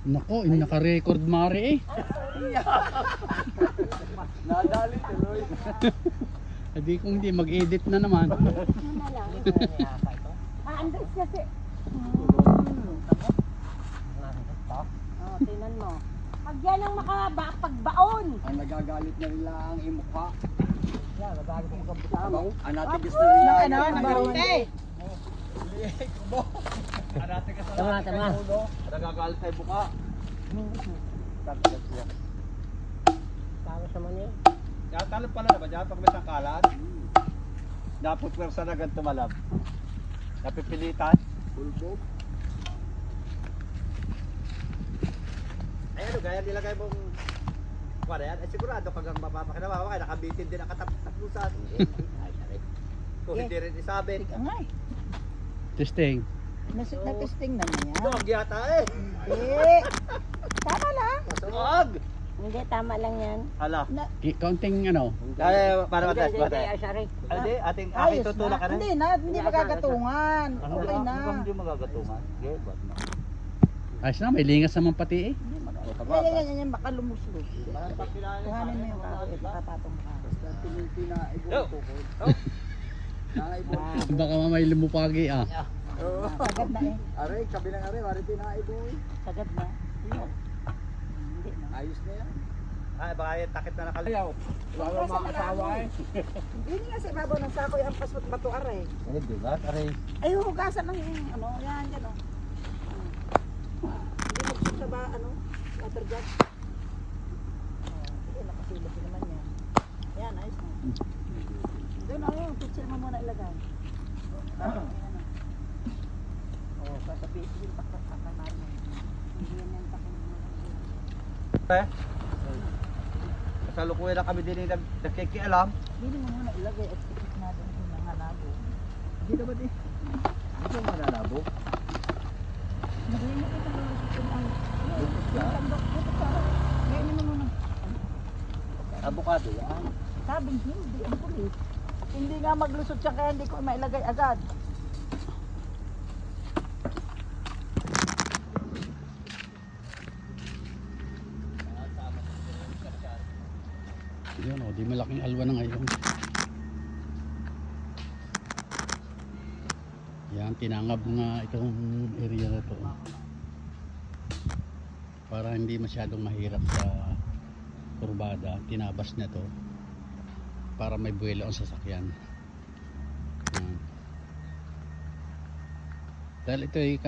Nako, yung naka-record mare eh. Nadali tuloy. Hindi kung hindi mag-edit na naman. Ano na lang? Andres kasi. Oh, tingnan mo. Pag yan ang makapagbaon. Ang nagagalit na nila ang imukha. Yan, nagalit ko magkabutama. Ang natin gusto nila. Ano, barute. Tama. Nagagalit sa imuka. Tama sa mani. Talo pala na ba? Diyan pag may sangkalan. Dapat pwersa na ganito malab. Napipilitan. Bulbog. Ay ano, gaya nilagay mong wala yan. Ay sigurado kagang mapapakinawa kaya nakabitin din ang katapusan. Kung hindi rin isabit. Angay. Testing. Na-testing naman yan. Tuwag yata eh. Eh. Tama lang. Masuwag. Hindi, tama lang yan. Hala. Kaunting ano. Ay, para matas. Ay, sorry. Hindi, ating Ayos tutulak ka na. na. Hindi magagatungan. Okay na. Hindi magagatungan. Okay, ba't na? Ayos na, may lingas naman pati eh. Yan, baka lumuslos. Kuhanin mo yung kahoy, makapatong ka. Basta pinaibong Yo. tukod. Nakaibong. Baka mamay lumupagi ah. Oo. Sagad na eh. Aray, kabilang aray, wari pinaibong. Sagad na. Yun. Hindi na. Ayos na yan. Ay, baka yung takip na nakalayaw. Wala mo mga asawa eh. Hindi nga sa ibabaw ng sako yung paswat bato aray. Ay, di ba? Aray. Ay, hugasan ng ano, yan, yan o. Hindi magsip sa ba, ano, water gun. Sige, nakasilip din naman yan. Yan, ayos na. Doon na yung picture mo muna ilagay. Oo, sasabihin, sige, pakakanan mo. Hindi yan yung pakinig. Eh? Kasalukuyan na kami din yung nagkikialam. Hindi mo muna ilagay at tikit natin yung mga labo. Hindi naman eh. Hindi mo mananabo. Magaling mo kita ng ang Lupot ka. ngayon mo muna. Avocado yan. Sabing hindi, ang kulit. Hindi nga maglusot siya kaya hindi ko mailagay agad. Yun o, di malaking alwa na ngayon. Yan, tinangab nga itong area na to. Para hindi masyadong mahirap sa kurbada, tinabas na to. Para may buwelo ang sasakyan. Yan. Dahil ito ay